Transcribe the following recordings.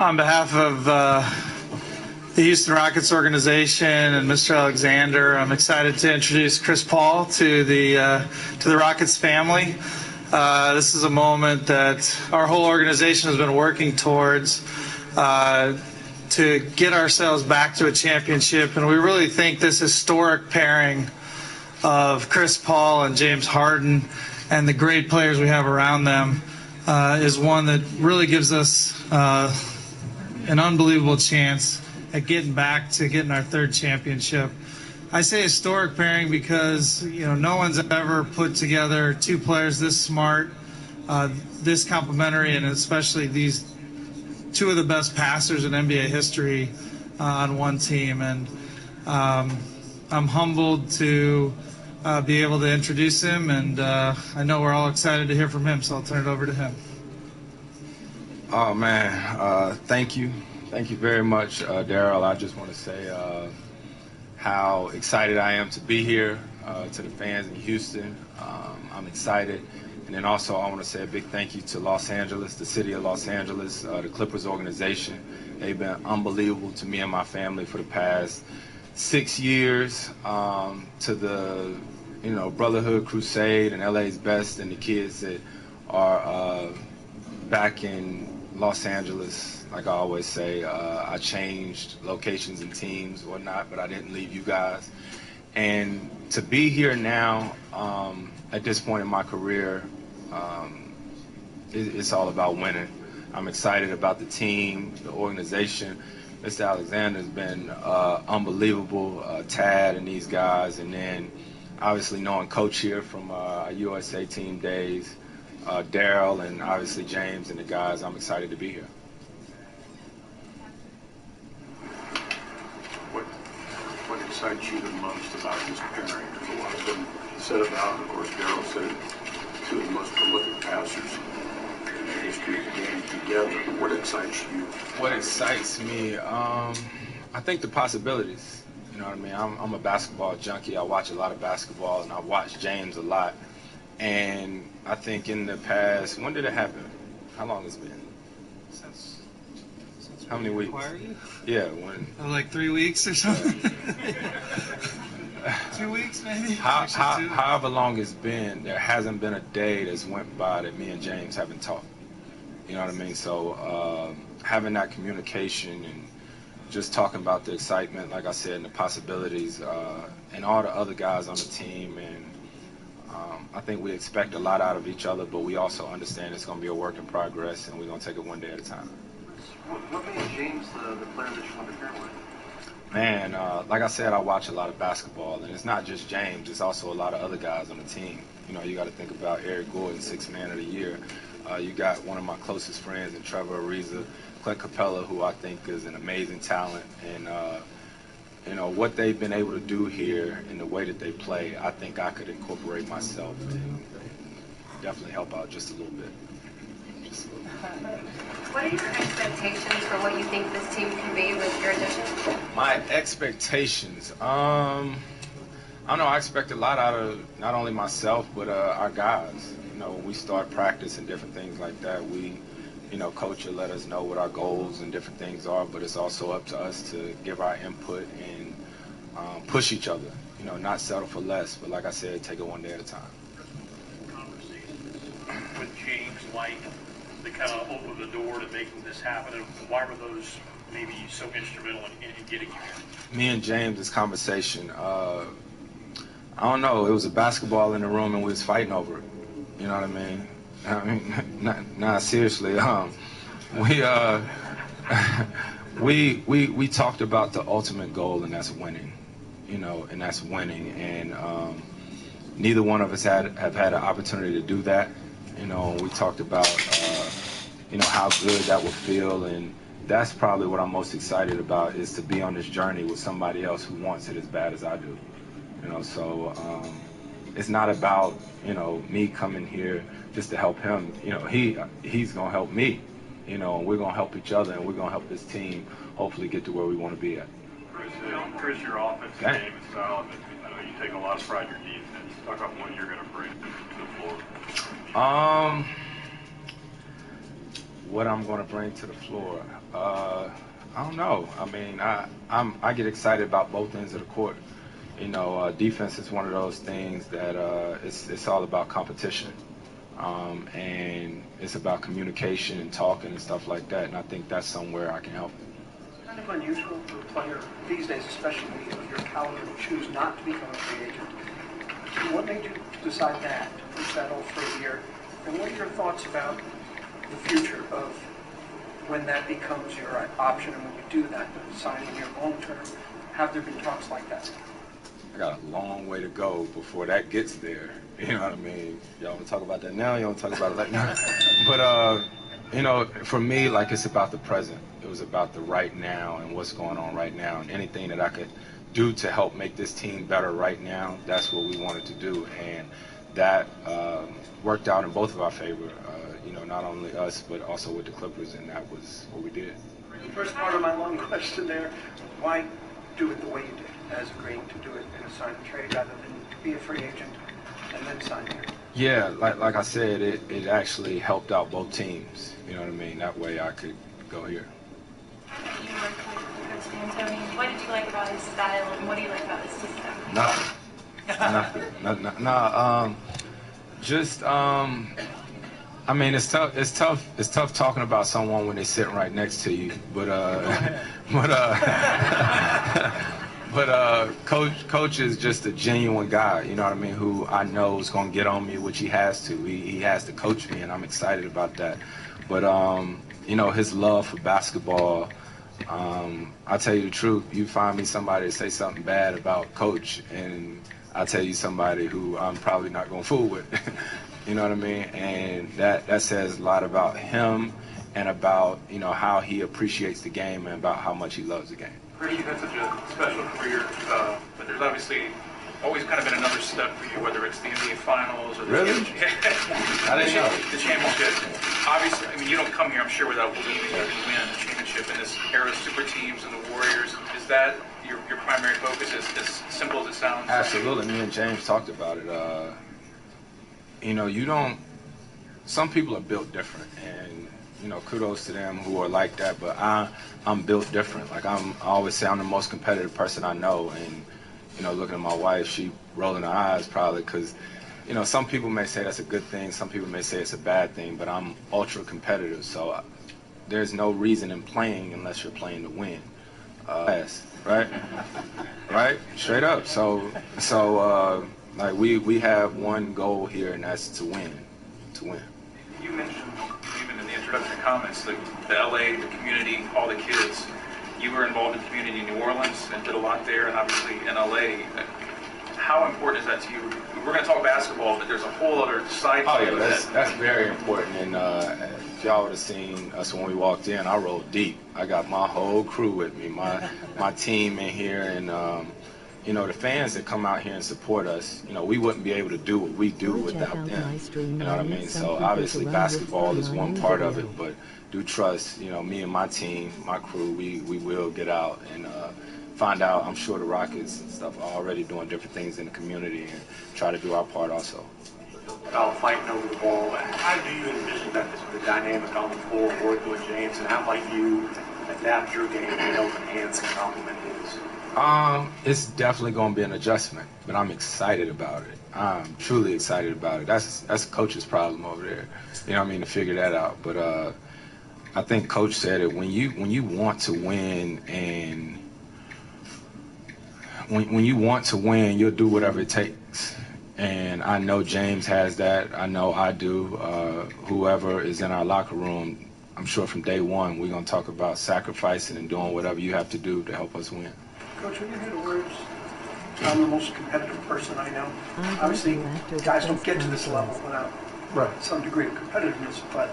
On behalf of the Houston Rockets organization and Mr. Alexander, I'm excited to introduce Chris Paul to the Rockets family. This is a moment that our whole organization has been working towards to get ourselves back to a championship, and we really think this historic pairing of Chris Paul and James Harden and the great players we have around them is one that really gives us an unbelievable chance at getting back to getting our third championship. I say historic pairing because no one's ever put together two players this smart, this complementary, and especially these two of the best passers in NBA history on one team. And I'm humbled to be able to introduce him, and I know we're all excited to hear from him, so I'll turn it over to him. Oh, man, thank you. Thank you very much, Daryl. I just want to say how excited I am to be here, to the fans in Houston. I'm excited. And then also I want to say a big thank you to Los Angeles, the city of Los Angeles, the Clippers organization. They've been unbelievable to me and my family for the past 6 years, to the Brotherhood Crusade and LA's Best and the kids that are back in Los Angeles. Like I always say, I changed locations and teams, whatnot, but I didn't leave you guys. And to be here now, at this point in my career, it's all about winning. I'm excited about the team, the organization. Mr. Alexander's been unbelievable, Tad and these guys, and then obviously knowing Coach here from USA team days, Daryl, and obviously James and the guys. I'm excited to be here. What excites you the most about this pairing? There's a lot of them said about, of course, Daryl said two of the most prolific passers in the history of the game together. What excites you? What excites me? I think the possibilities. You know what I mean? I'm a basketball junkie. I watch a lot of basketball, and I watch James a lot. And I think in the past, when did it happen? How long has it been? Since how many weeks? Yeah, when? Like 3 weeks or something. 2 weeks maybe. However long it's been, there hasn't been a day that's went by that me and James haven't talked. You know what I mean? So having that communication and just talking about the excitement, like I said, and the possibilities, and all the other guys on the team, and I think we expect a lot out of each other, but we also understand it's going to be a work in progress, and we're going to take it one day at a time. What made James the player that you want to pair with? Man, like I said, I watch a lot of basketball, and it's not just James. It's also a lot of other guys on the team. You got to think about Eric Gordon, 6th Man of the Year. You got one of my closest friends in Trevor Ariza, Clint Capella, who I think is an amazing talent. And, what they've been able to do here and the way that they play, I think I could incorporate myself and definitely help out just a little bit. What are your expectations for what you think this team can be with your addition? My expectations? I don't know. I expect a lot out of not only myself, but our guys. When we start practice and different things like that, Coach will let us know what our goals and different things are, but it's also up to us to give our input and push each other. Not settle for less, but like I said, take it one day at a time. Conversations with James that kind of opened the door to making this happen, and why were those maybe so instrumental in getting you here? Me and James' conversation, I don't know, it was a basketball in the room and we was fighting over it. You know what I mean? Seriously. We talked about the ultimate goal, and that's winning. And that's winning. And neither one of us have had an opportunity to do that. We talked about how good that would feel, and that's probably what I'm most excited about, is to be on this journey with somebody else who wants it as bad as I do. So it's not about me coming here just to help him. He's gonna help me. And we're gonna help each other, and we're gonna help this team hopefully get to where we want to be at. Chris, your offensive game and style, I know you take a lot of pride in your defense. Talk about what you're going to bring to the floor. what I'm going to bring to the floor. I don't know. I mean, I get excited about both ends of the court. You know, defense is one of those things that it's all about competition, and it's about communication and talking and stuff like that. And I think that's somewhere I can help. Kind of unusual for a player these days, especially of your caliber, to choose not to become a free agent. What made you decide that, to settle for a year? And what are your thoughts about the future of when that becomes your option and when you do that, signing your long term? Have there been talks like that? I got a long way to go before that gets there. You know what I mean? Y'all want to talk about that now? Y'all want to talk about it like now? But, you know, for me, like, it's about the present. It was about the right now and what's going on right now. And anything that I could do to help make this team better right now, that's what we wanted to do. And that worked out in both of our favor, you know, not only us, but also with the Clippers, and that was what we did. The first part of my long question there, why do it the way you did, as agreeing to do it in a sign and trade rather than be a free agent and then sign here? Yeah, like I said, it actually helped out both teams. You know what I mean? That way I could go here. You worked with Coach D'Antoni. What did you like about his style, and what do you like about his system? Nothing. I mean, it's tough talking about someone when they're sitting right next to you. But Coach is just a genuine guy. You know what I mean? Who I know is going to get on me, which he has to. He has to coach me, and I'm excited about that. But you know, his love for basketball. I'll tell you the truth. You find me somebody to say something bad about Coach, and I'll tell you somebody who I'm probably not going to fool with. You know what I mean? And that says a lot about him and about, you know, how he appreciates the game and about how much he loves the game. Freddie, you've had such a special career, but there's obviously always kind of been another step for you, whether it's the NBA Finals or the championship. Obviously, I mean, you don't come here, I'm sure, without believing you can win the championship in this era of super teams and the Warriors. Is that your primary focus, as simple as it sounds? Absolutely. Me and James talked about it. You know, some people are built different, and, you know, kudos to them who are like that, but I'm built different. Like, I always say I'm the most competitive person I know, and, you know, looking at my wife, she rolling her eyes probably because, you know, some people may say that's a good thing, some people may say it's a bad thing, but I'm ultra competitive, so there's no reason in playing unless you're playing to win. Right? Right? Straight up. So like we have one goal here, and that's to win. You mentioned, even in the introductory comments, the LA, the community, all the kids. You were involved in community in New Orleans and did a lot there, and obviously in LA. How important is that to you? We're going to talk basketball, but there's a whole other side to it. That's very important. And if y'all would have seen us when we walked in, I rolled deep. I got my whole crew with me, my team in here, and you know, the fans that come out here and support us, you know, we wouldn't be able to do what we do without them. You know what I mean? So obviously basketball is one part of it, but do trust, you know, me and my team, my crew, we will get out and find out. I'm sure the Rockets and stuff are already doing different things in the community and try to do our part also. About fighting over the ball, how do you envision that the dynamic on the floor working with James, and how might you adapt your game to help enhance and complement his? It's definitely going to be an adjustment, but I'm excited about it. I'm truly excited about it. That's Coach's problem over there. You know what I mean, to figure that out. But I think Coach said it, when you want to win, and when you want to win, you'll do whatever it takes. And I know James has that. I know I do. Whoever is in our locker room, I'm sure from day one we're going to talk about sacrificing and doing whatever you have to do to help us win. Coach, when you hear the words, I'm the most competitive person I know, obviously guys don't get to this level without some degree of competitiveness, but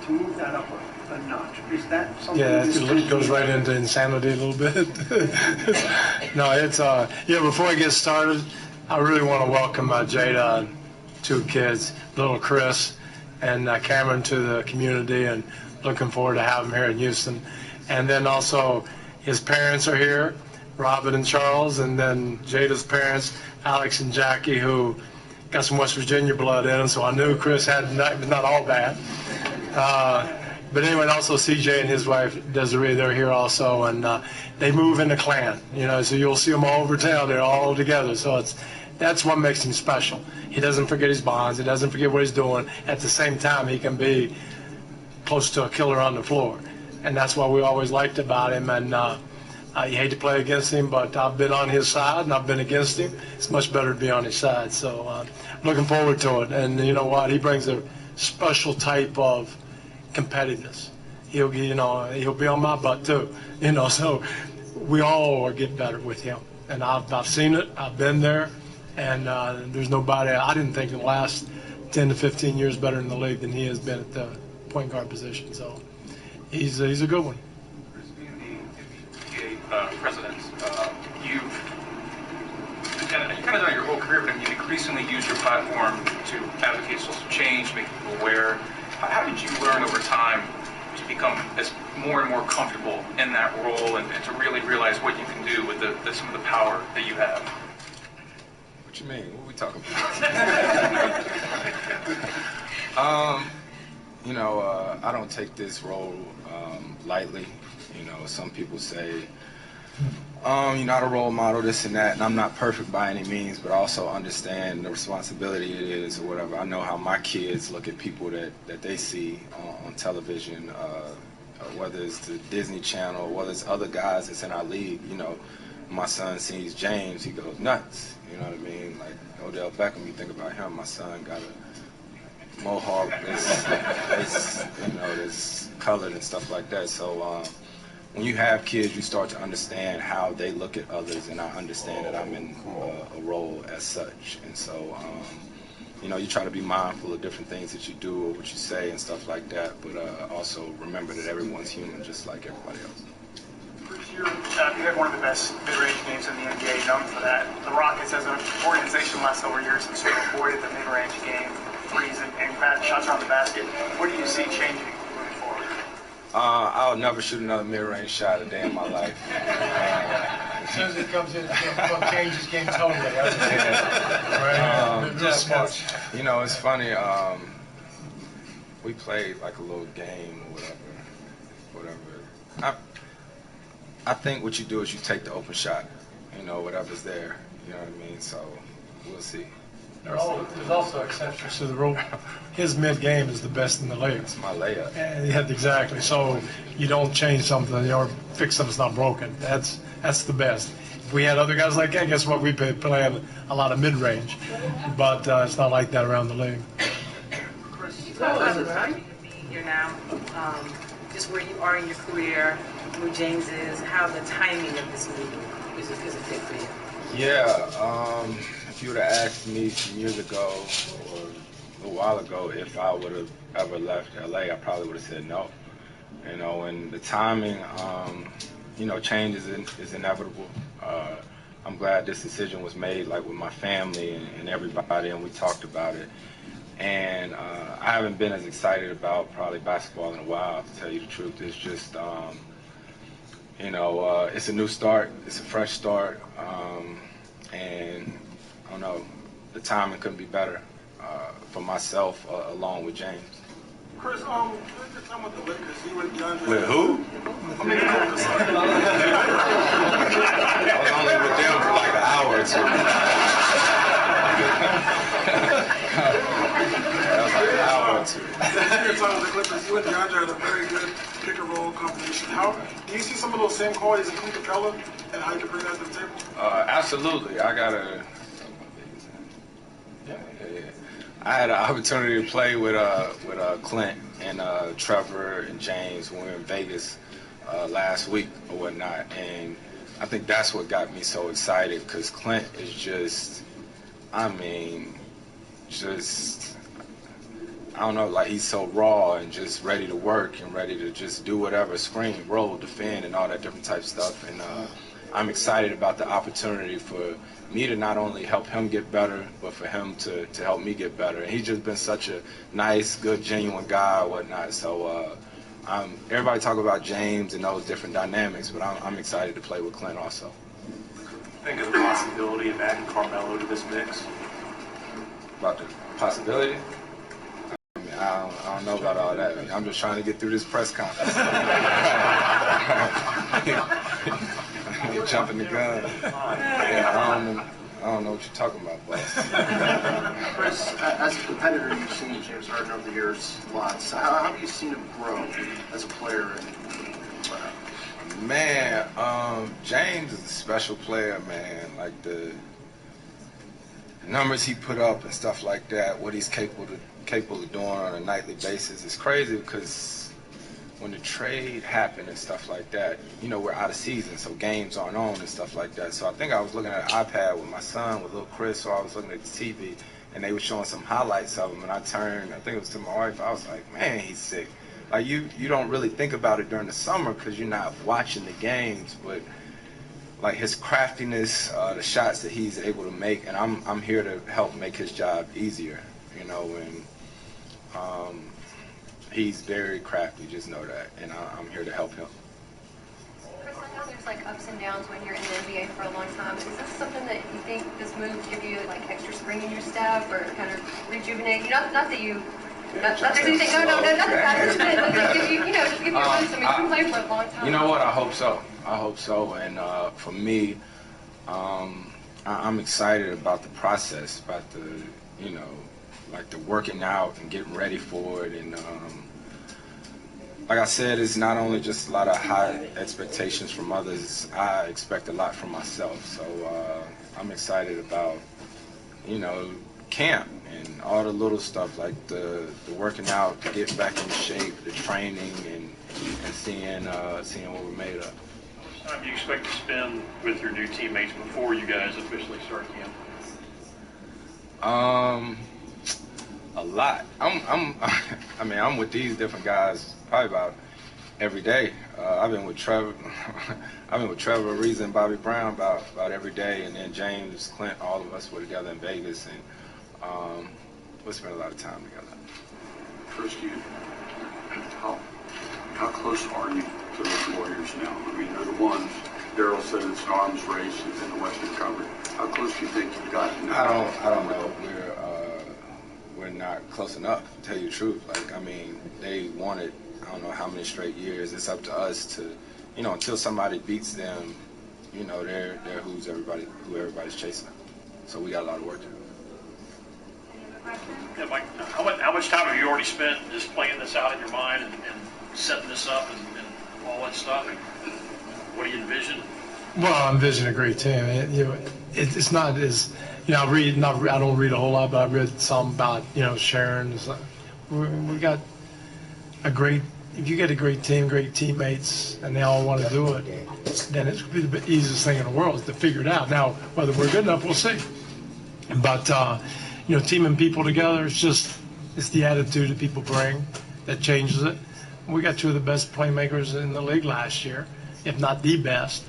to move that up a notch, is that something? Yeah, it goes right into insanity a little bit. No, it's, before I get started, I really want to welcome Jada, two kids, little Chris and Cameron, to the community, and looking forward to having them here in Houston. And then also his parents are here, Robin and Charles, and then Jada's parents, Alex and Jackie, who got some West Virginia blood in them, so I knew Chris had not all bad. But anyway, and also CJ and his wife Desiree, they're here also, and they move in the clan. So you'll see them all over town. They're all together. So that's what makes him special. He doesn't forget his bonds. He doesn't forget what he's doing. At the same time, he can be close to a killer on the floor, and that's what we always liked about him. And you hate to play against him, but I've been on his side and I've been against him. It's much better to be on his side. So looking forward to it. And you know what? He brings a special type of competitiveness. He'll be on my butt too. So we all will get better with him. And I've seen it. I've been there. And there's nobody. I didn't think in the last 10 to 15 years better in the league than he has been at the point guard position. So he's a good one. President, you've kind of done your whole career, but you've increasingly used your platform to advocate social change, make people aware. How did you learn over time to become more and more comfortable in that role and to really realize what you can do with some of the power that you have? What you mean? What are we talking about? I don't take this role lightly. Some people say, you're not a role model, this and that, and I'm not perfect by any means, but I also understand the responsibility it is or whatever. I know how my kids look at people that they see on television, whether it's the Disney Channel, whether it's other guys that's in our league. My son sees James, he goes nuts. You know what I mean? Like Odell Beckham, you think about him, my son got a mohawk that's colored and stuff like that. So when you have kids, you start to understand how they look at others, and I understand that I'm in a role as such. And so, you try to be mindful of different things that you do or what you say and stuff like that, but also remember that everyone's human just like everybody else. You had one of the best mid-range games in the NBA, known for that. The Rockets, as an organization, the last several years have sort of avoided the mid-range game, threes and bad shots around the basket. What do you see changing moving forward? I'll never shoot another mid-range shot a day in my life. As soon as it comes in, it'll change his game totally. It's funny. We played like a little game or whatever. I think what you do is you take the open shot, whatever's there. You know what I mean? So we'll see. There's also exceptions to the rule. His mid-game is the best in the league. It's my layup. Yeah, exactly. So you don't change something or fix something that's not broken. That's the best. If we had other guys like that, guess what? We'd be playing a lot of mid-range. But it's not like that around the league. You're now, just where you are in your career, where James is, how the timing of this meeting is a fit for you? Yeah, if you would have asked me some years ago or a little while ago if I would have ever left LA, I probably would have said no. And the timing, change is inevitable. I'm glad this decision was made, like with my family and everybody, and we talked about it. And I haven't been as excited about probably basketball in a while, to tell you the truth. It's just, it's a new start. It's a fresh start. And I don't know, the timing couldn't be better for myself along with James. Chris, your time with the Lakers, you and DeAndre. With who? I mean, I was only with them for like an hour or two. That was like an hour or two. Your time with the Clippers, you and DeAndre had a very good pick-and-roll combination. Do you see some of those same qualities in Clint Capella and how you can bring that to the table? Absolutely. I had an opportunity to play with Clint and Trevor and James when we were in Vegas last week or whatnot, and I think that's what got me so excited because Clint is just, I don't know, like he's so raw and just ready to work and ready to just do whatever, screen, roll, defend, and all that different type of stuff. And I'm excited about the opportunity for me to not only help him get better, but for him to help me get better. And he's just been such a nice, good, genuine guy or whatnot. So everybody talk about James and those different dynamics, but I'm excited to play with Clint also. Think of the possibility of adding Carmelo to this mix? About the possibility? I don't know about all that. I'm just trying to get through this press conference. You're jumping the gun. Yeah, I don't know what you're talking about, boss. Chris, as a competitor, you've seen James Harden over the years lots. How have you seen him grow as a player? Man, James is a special player, man. Like the numbers he put up and stuff like that, what he's capable of doing on a nightly basis is crazy because when the trade happened and stuff like that, you know, we're out of season, so games aren't on and stuff like that. So I think I was looking at an iPad with my son, with little Chris, so I was looking at the TV, and they were showing some highlights of him, and I turned, I think it was to my wife, I was like, man, he's sick. Like, you don't really think about it during the summer because you're not watching the games, but like his craftiness, the shots that he's able to make, and I'm here to help make his job easier, you know, and he's very crafty, just know that, and I'm here to help him. Chris, I know there's like ups and downs when you're in the NBA for a long time. Is this something that you think this move give you like extra spring in your step or kind of rejuvenate you? Not that you. Not there's anything. No, nothing bad. Just give you, just give you a boost. I mean, you've been playing for a long time. You know what? I hope so. And for me, I'm excited about the process, about the, like the working out and getting ready for it. And like I said, it's not only just a lot of high expectations from others. I expect a lot from myself. So I'm excited about, camp and all the little stuff like the working out, getting back in shape, the training, and seeing what we're made of. How much time do you expect to spend with your new teammates before you guys officially start camp? A lot. I'm with these different guys probably about every day. I've been with Trevor, Ariza, and Bobby Brown about every day, and then James, Clint, all of us were together in Vegas, and we spent a lot of time together. First, how close are you to those Warriors now? I mean, they're the ones. Daryl said it's an arms race in the Western Conference. How close do you think you've gotten? I don't know. We're not close enough, to tell you the truth. Like, I mean, they wanted, I don't know how many straight years. It's up to us to, until somebody beats them, they're who everybody's chasing. So we got a lot of work to do. Yeah, Mike, how much time have you already spent just playing this out in your mind and setting this up and all that stuff? What do you envision? Well, I envision a great team. It's not as, I don't read a whole lot, but I read some about, Sharon. We got a great, if you get a great team, great teammates, and they all want to do it, then it's the easiest thing in the world is to figure it out. Now, whether we're good enough, we'll see. But, teaming people together, it's the attitude that people bring that changes it. We got two of the best playmakers in the league last year, if not the best.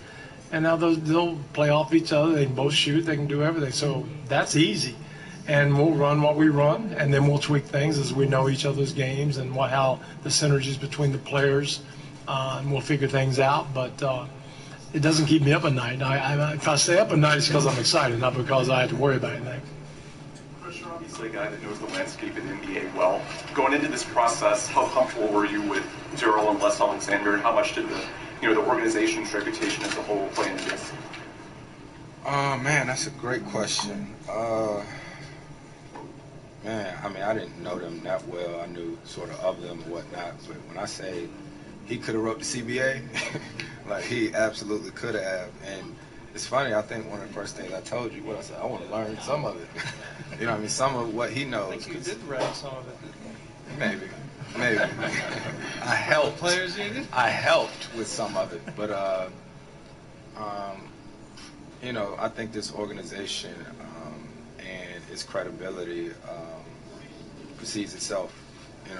And now they'll play off each other. They can both shoot. They can do everything. So that's easy. And we'll run what we run, and then we'll tweak things as we know each other's games and how the synergies between the players, and we'll figure things out. But it doesn't keep me up at night. If I stay up at night, it's because I'm excited, not because I have to worry about anything. You're obviously a guy that knows the landscape in the NBA well. Going into this process, how comfortable were you with Daryl and Les Alexander, and how much did the organization's reputation as a whole play into this? Man, that's a great question. I didn't know them that well. I knew sort of them and whatnot. But when I say he could have wrote the CBA, like he absolutely could have. And it's funny, I think one of the first things I told you, I said, I want to learn some of it. Some of what he knows. I think you did write some of it. Maybe. I helped. Players needed? I helped with some of it, but I think this organization and its credibility precedes itself. And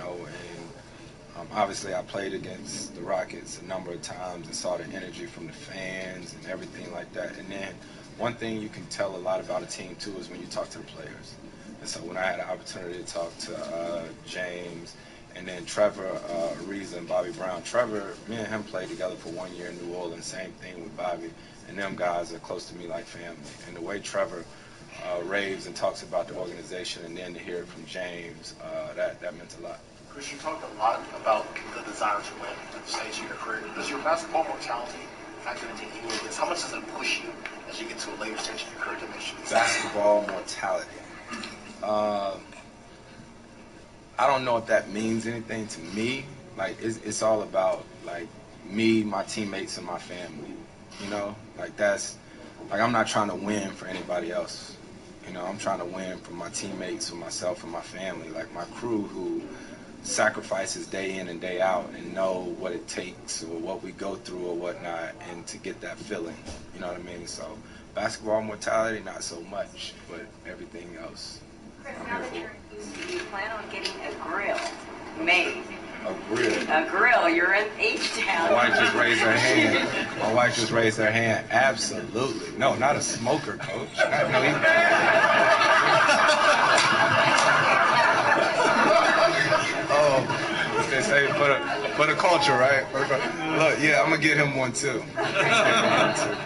obviously I played against the Rockets a number of times and saw the energy from the fans and everything like that. And then one thing you can tell a lot about a team too is when you talk to the players. And so when I had an opportunity to talk to James and then Trevor, Ariza, and Bobby Brown. Trevor, me and him played together for 1 year in New Orleans, same thing with Bobby. And them guys are close to me like family. And the way Trevor raves and talks about the organization, and then to hear it from James, that meant a lot. Chris, you talked a lot about the desire to win at the stage of your career. Does your basketball mortality factor into any of this? How much does it push you as you get to a later stage of your career to make sure? Basketball mortality. I don't know if that means anything to me. Like, it's all about, like, me, my teammates, and my family. You know? Like, that's, like, I'm not trying to win for anybody else. You know, I'm trying to win for my teammates, for myself, and my family. Like, my crew who sacrifices day in and day out and know what it takes or what we go through or whatnot, and to get that feeling. You know what I mean? So, basketball mortality, not so much, but everything else. Chris, now that you're in Houston, you plan on getting a grill made? A grill? A grill. You're in H-Town. My wife just raised her hand. My wife just raised her hand. Absolutely. No, not a smoker, Coach. No, oh, they say for the culture, right? Look, yeah, I'm going to get him one, too. Yeah.